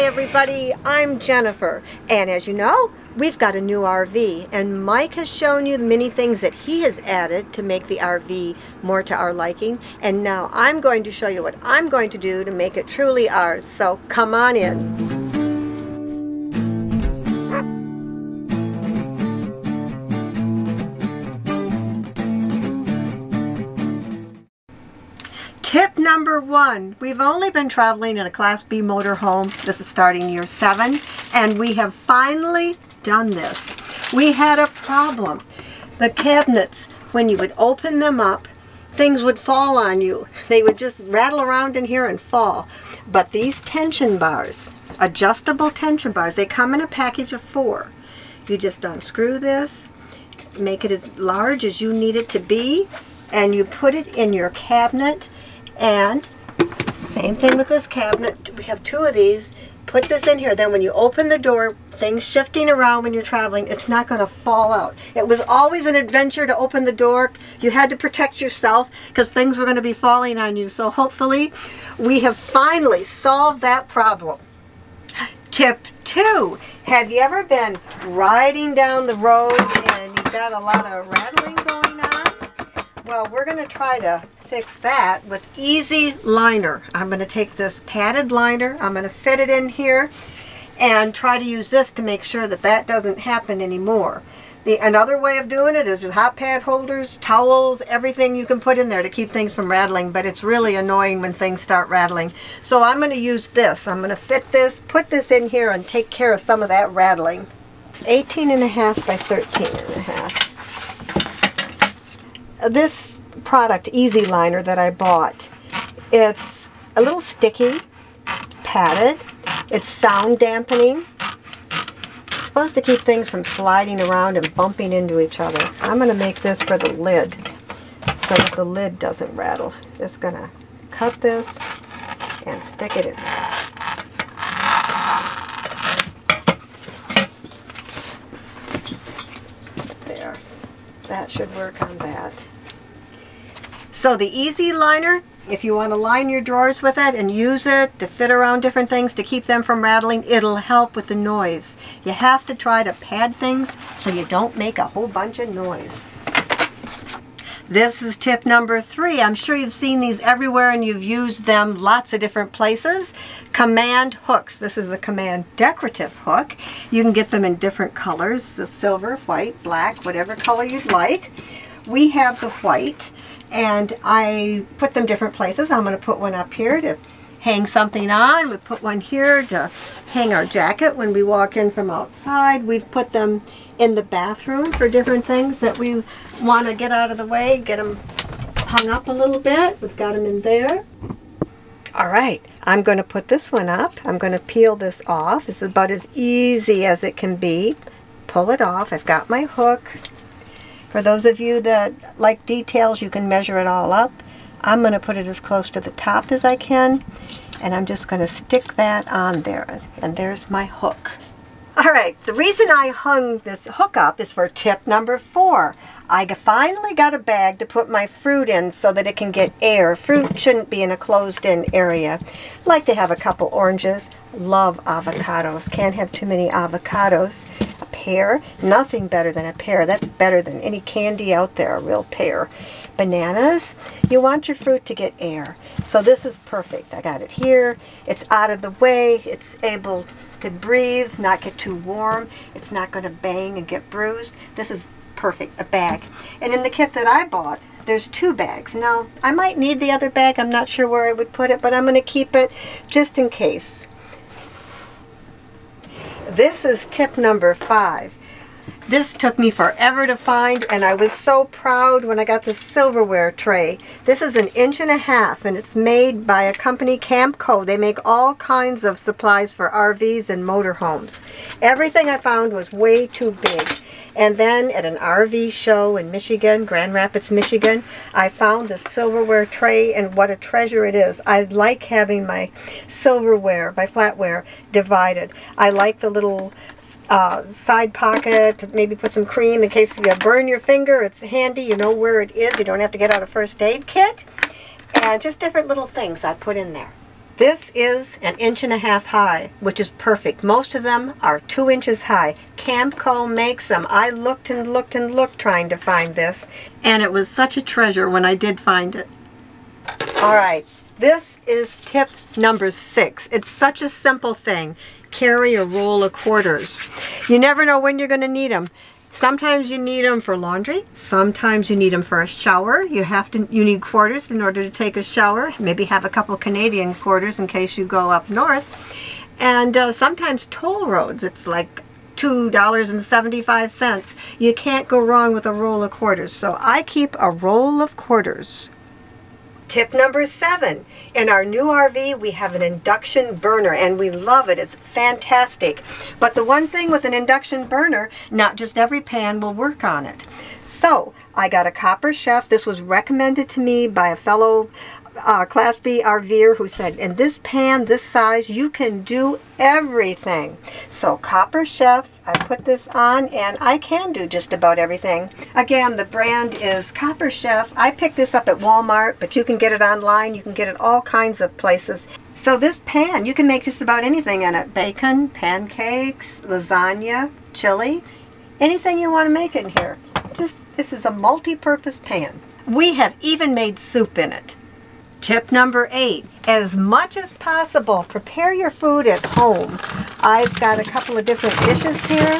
Hi everybody, I'm Jennifer, and as you know, we've got a new RV, and Mike has shown you the many things that he has added to make the RV more to our liking, and now I'm going to show you what I'm going to do to make it truly ours, so come on in. Tip number 1, we've only been traveling in a Class B motorhome. This is starting year 7, and we have finally done this. We had a problem. The cabinets, when you would open them up, things would fall on you. They would just rattle around in here and fall. But these tension bars, adjustable tension bars, they come in a package of 4. You just unscrew this, make it as large as you need it to be, and you put it in your cabinet. And same thing with this cabinet. We have 2 of these. Put this in here. Then when you open the door, things shifting around when you're traveling, it's not going to fall out. It was always an adventure to open the door. You had to protect yourself because things were going to be falling on you. So hopefully we have finally solved that problem. Tip 2. Have you ever been riding down the road and you've got a lot of rattling going on? Well, we're going to try to fix that with EASYLINER. I'm going to take this padded liner, I'm going to fit it in here and try to use this to make sure that that doesn't happen anymore. Another way of doing it is just hot pad holders, towels, everything you can put in there to keep things from rattling, but it's really annoying when things start rattling. So I'm going to use this. I'm going to fit this, put this in here and take care of some of that rattling. 18.5 by 13.5. This product, EASYLINER, that I bought, it's a little sticky, padded, it's sound dampening. It's supposed to keep things from sliding around and bumping into each other. I'm going to make this for the lid so that the lid doesn't rattle. Just going to cut this and stick it in there. There. That should work on that. So the EASYLINER, if you want to line your drawers with it and use it to fit around different things to keep them from rattling, it'll help with the noise. You have to try to pad things so you don't make a whole bunch of noise. This is tip number 3. I'm sure you've seen these everywhere and you've used them lots of different places. Command hooks. This is a Command decorative hook. You can get them in different colors, silver, white, black, whatever color you'd like. We have the white, and I put them different places. I'm going to put one up here to hang something on. We put one here to hang our jacket when we walk in from outside. We've put them in the bathroom for different things that we want to get out of the way, get them hung up a little bit. We've got them in there. All right, I'm going to put this one up. I'm going to peel this off. This is about as easy as it can be. Pull it off. I've got my hook. For those of you that like details, you can measure it all up. I'm going to put it as close to the top as I can, and I'm just going to stick that on there. And there's my hook. All right, the reason I hung this hook up is for tip number 4. I finally got a bag to put my fruit in so that it can get air. Fruit shouldn't be in a closed-in area. I like to have a couple oranges. Love avocados. Can't have too many avocados. A pear. Nothing better than a pear. That's better than any candy out there, a real pear. Bananas. You want your fruit to get air. So this is perfect. I got it here. It's out of the way. It's able to breathe, not get too warm. It's not going to bang and get bruised. This is perfect, a bag. And in the kit that I bought, there's 2 bags. Now, I might need the other bag. I'm not sure where I would put it, but I'm going to keep it just in case. This is tip number 5. This took me forever to find, and I was so proud when I got this silverware tray. This is 1.5 inches, and it's made by a company, Camco. They make all kinds of supplies for RVs and motorhomes. Everything I found was way too big. And then at an RV show in Michigan, Grand Rapids, Michigan, I found this silverware tray, and what a treasure it is. I like having my silverware, my flatware, divided. I like the little side pocket to maybe put some cream in case you burn your finger. It's handy, you know where it is. You don't have to get out a first aid kit. And just different little things I put in there. This is an 1.5 inches high, which is perfect. Most of them are 2 inches high. Camco makes them. I looked and looked and looked trying to find this, and it was such a treasure when I did find it. All right, this is tip number 6. It's such a simple thing. Carry a roll of quarters. You never know when you're going to need them. Sometimes you need them for laundry. Sometimes you need them for a shower. You need quarters in order to take a shower. Maybe have a couple Canadian quarters in case you go up north. And sometimes toll roads. It's like $2.75. You can't go wrong with a roll of quarters. So I keep a roll of quarters. Tip number 7. In our new RV, we have an induction burner, and we love it. It's fantastic. But the one thing with an induction burner, not just every pan will work on it. So I got a copper chef. This was recommended to me by a fellow Class B RVer who said, in this pan, this size, you can do everything. So copper chef, I put this on and I can do just about everything. Again, the brand is Copper Chef. I picked this up at Walmart, but you can get it online. You can get it all kinds of places. So this pan, you can make just about anything in it. Bacon, pancakes, lasagna, chili, anything you want to make in here. This is a multi-purpose pan. We have even made soup in it. Tip number 8, as much as possible, prepare your food at home. I've got a couple of different dishes here,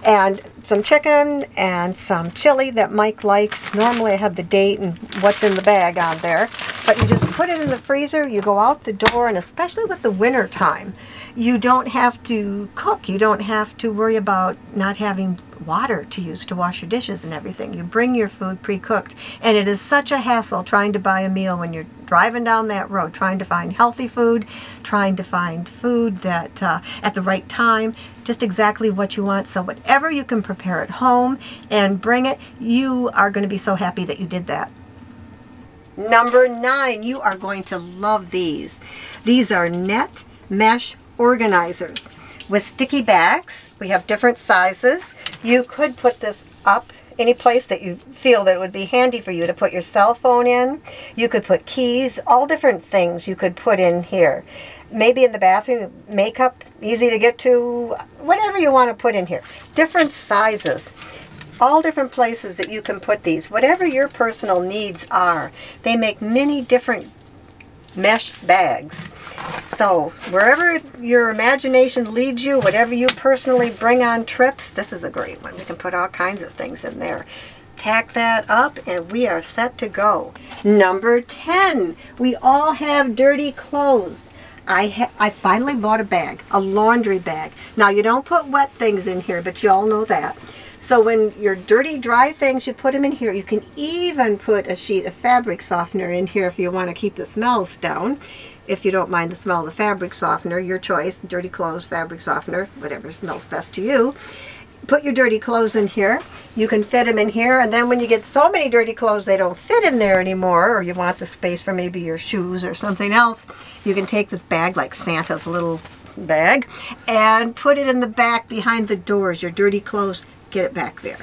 and some chicken and some chili that Mike likes. Normally I have the date and what's in the bag on there, but you just put it in the freezer, you go out the door, and especially with the winter time, you don't have to cook. You don't have to worry about not having water to use to wash your dishes and everything. You bring your food pre-cooked, and it is such a hassle trying to buy a meal when you're driving down that road, trying to find healthy food, trying to find food that at the right time, just exactly what you want. So whatever you can prepare at home and bring it, you are going to be so happy that you did that. Number 9, you are going to love these. These are net mesh organizers with sticky backs. We have different sizes. You could put this up any place that you feel that it would be handy for you to put your cell phone in. You could put keys, all different things you could put in here. Maybe in the bathroom, makeup, easy to get to, whatever you want to put in here. Different sizes, all different places that you can put these. Whatever your personal needs are. They make many different mesh bags. So wherever your imagination leads you, whatever you personally bring on trips, this is a great one. We can put all kinds of things in there. Tack that up and we are set to go. Number 10, we all have dirty clothes. I finally bought a bag, a laundry bag. Now you don't put wet things in here, but you all know that. So when your dirty, dry things, you put them in here. You can even put a sheet of fabric softener in here if you want to keep the smells down. If you don't mind the smell of the fabric softener, your choice, dirty clothes, fabric softener, whatever smells best to you. Put your dirty clothes in here. You can fit them in here, and then when you get so many dirty clothes they don't fit in there anymore, or you want the space for maybe your shoes or something else, you can take this bag, like Santa's little bag, and put it in the back behind the doors. Your dirty clothes, get it back there.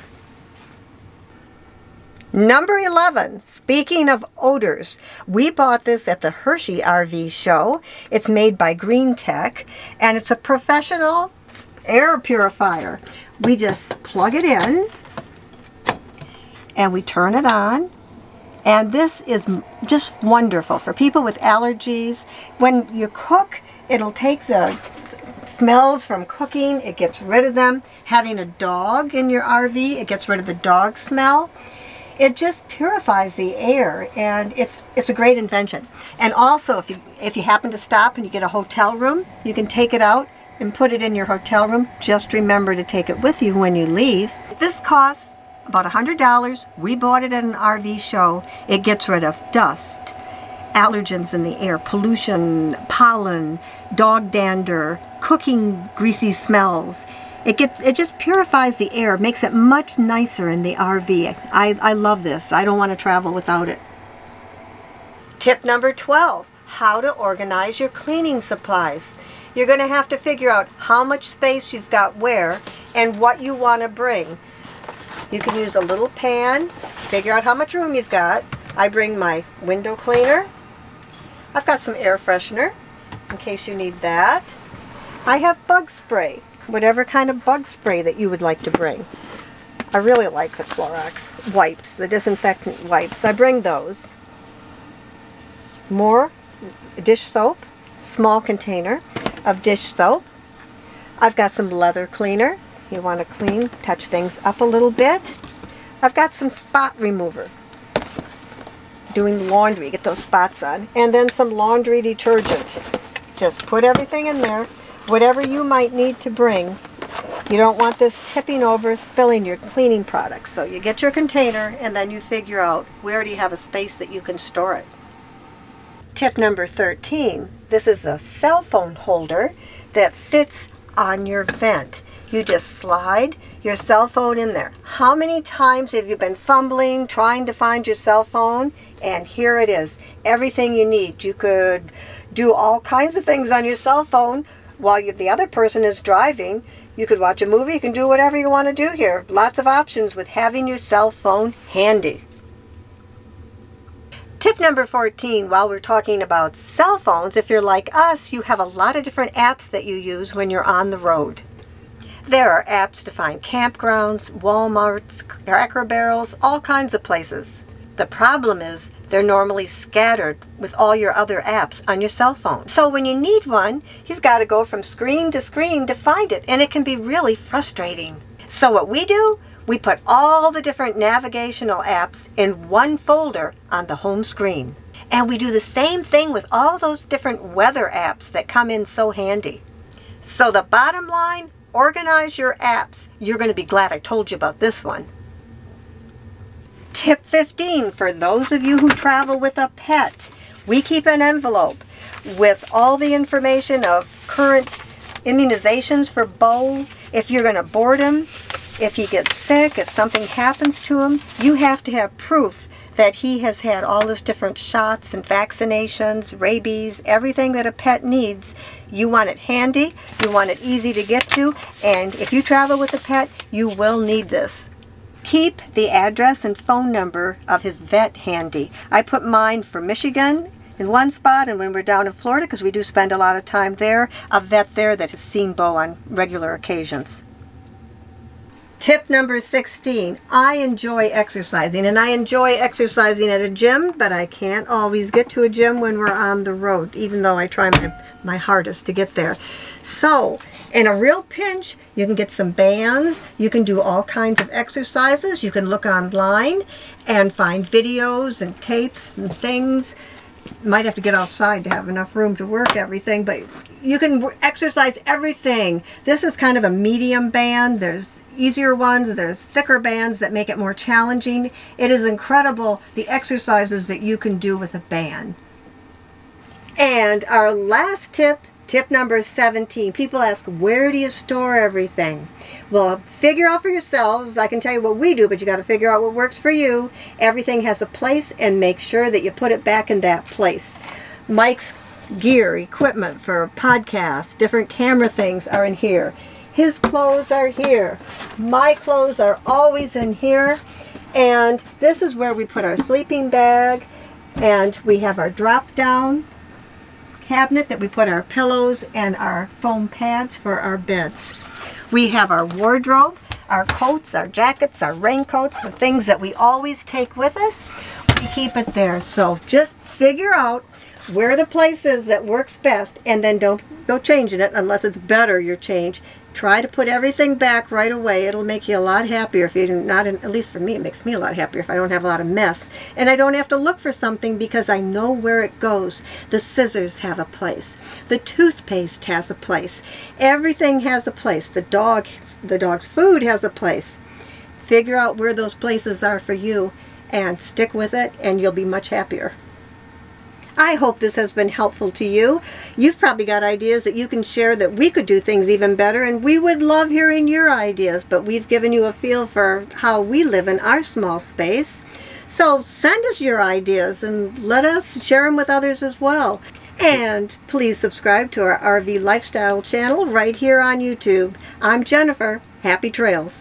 Number 11, speaking of odors, we bought this at the Hershey RV show. It's made by Green Tech, and it's a professional air purifier. We just plug it in, and we turn it on, and this is just wonderful for people with allergies. When you cook, it'll take the smells from cooking, it gets rid of them. Having a dog in your RV, it gets rid of the dog smell. It just purifies the air, and it's a great invention. And also, if you happen to stop and you get a hotel room, you can take it out and put it in your hotel room. Just remember to take it with you when you leave. This costs about $100. We bought it at an RV show. It gets rid of dust, allergens in the air, pollution, pollen, dog dander, cooking greasy smells. It just purifies the air, makes it much nicer in the RV. I love this. I don't want to travel without it. Tip number 12, how to organize your cleaning supplies. You're going to have to figure out how much space you've got where and what you want to bring. You can use a little pan, figure out how much room you've got. I bring my window cleaner. I've got some air freshener. in case you need that. I have bug spray, whatever kind of bug spray that you would like to bring. I really like the Clorox wipes, the disinfectant wipes. I bring those. More dish soap, small container of dish soap. I've got some leather cleaner. You want to clean, touch things up a little bit. I've got some spot remover. Doing laundry, get those spots on. And then some laundry detergent. Just put everything in there. Whatever you might need to bring. You don't want this tipping over, spilling your cleaning products. So you get your container and then you figure out where do you have a space that you can store it. Tip number 13. This is a cell phone holder that fits on your vent. You just slide your cell phone in there. How many times have you been fumbling, trying to find your cell phone? And here it is. Everything you need. You could do all kinds of things on your cell phone while the other person is driving. You could watch a movie, you can do whatever you want to do here. Lots of options with having your cell phone handy. Tip number 14, while we're talking about cell phones, if you're like us, you have a lot of different apps that you use when you're on the road. There are apps to find campgrounds, Walmarts, Cracker Barrels, all kinds of places. The problem is they're normally scattered with all your other apps on your cell phone. So when you need one, you've got to go from screen to find it, and it can be really frustrating. So what we do, we put all the different navigational apps in one folder on the home screen. And we do the same thing with all those different weather apps that come in so handy. So the bottom line, organize your apps. You're going to be glad I told you about this one. Tip 15, for those of you who travel with a pet, we keep an envelope with all the information of current immunizations for Bo. If you're going to board him, if he gets sick, if something happens to him, you have to have proof that he has had all his different shots and vaccinations, rabies, everything that a pet needs. You want it handy, you want it easy to get to, and if you travel with a pet, you will need this. Keep the address and phone number of his vet handy. I put mine for Michigan in one spot, and when we're down in Florida, because we do spend a lot of time there, a vet there that has seen Bo on regular occasions. Tip number 16, I enjoy exercising, and I enjoy exercising at a gym, but I can't always get to a gym when we're on the road, even though I try my hardest to get there. So, in a real pinch, you can get some bands, you can do all kinds of exercises, you can look online and find videos and tapes and things. You might have to get outside to have enough room to work everything, but you can exercise everything. This is kind of a medium band. There's easier ones, there's thicker bands that make it more challenging. It is incredible the exercises that you can do with a band. And our last tip, tip number 17. People ask, where do you store everything? Well, figure out for yourselves. I can tell you what we do, but you got to figure out what works for you. Everything has a place, and make sure that you put it back in that place. Mike's gear, equipment for podcasts, different camera things are in here. His clothes are here. My clothes are always in here. And this is where we put our sleeping bag, and we have our drop-down cabinet that we put our pillows and our foam pads for our beds. We have our wardrobe, our coats, our jackets, our raincoats, the things that we always take with us. We keep it there. So just figure out where the place is that works best, and then don't go changing it unless it's better your change. Try to put everything back right away. It'll make you a lot happier if you're not, at least for me, it makes me a lot happier if I don't have a lot of mess. And I don't have to look for something because I know where it goes. The scissors have a place. The toothpaste has a place. Everything has a place. The dog's food has a place. Figure out where those places are for you and stick with it, and you'll be much happier. I hope this has been helpful to you. You've probably got ideas that you can share that we could do things even better, and we would love hearing your ideas, but we've given you a feel for how we live in our small space. So send us your ideas and let us share them with others as well. And please subscribe to our RV Lifestyle channel right here on YouTube. I'm Jennifer. Happy trails.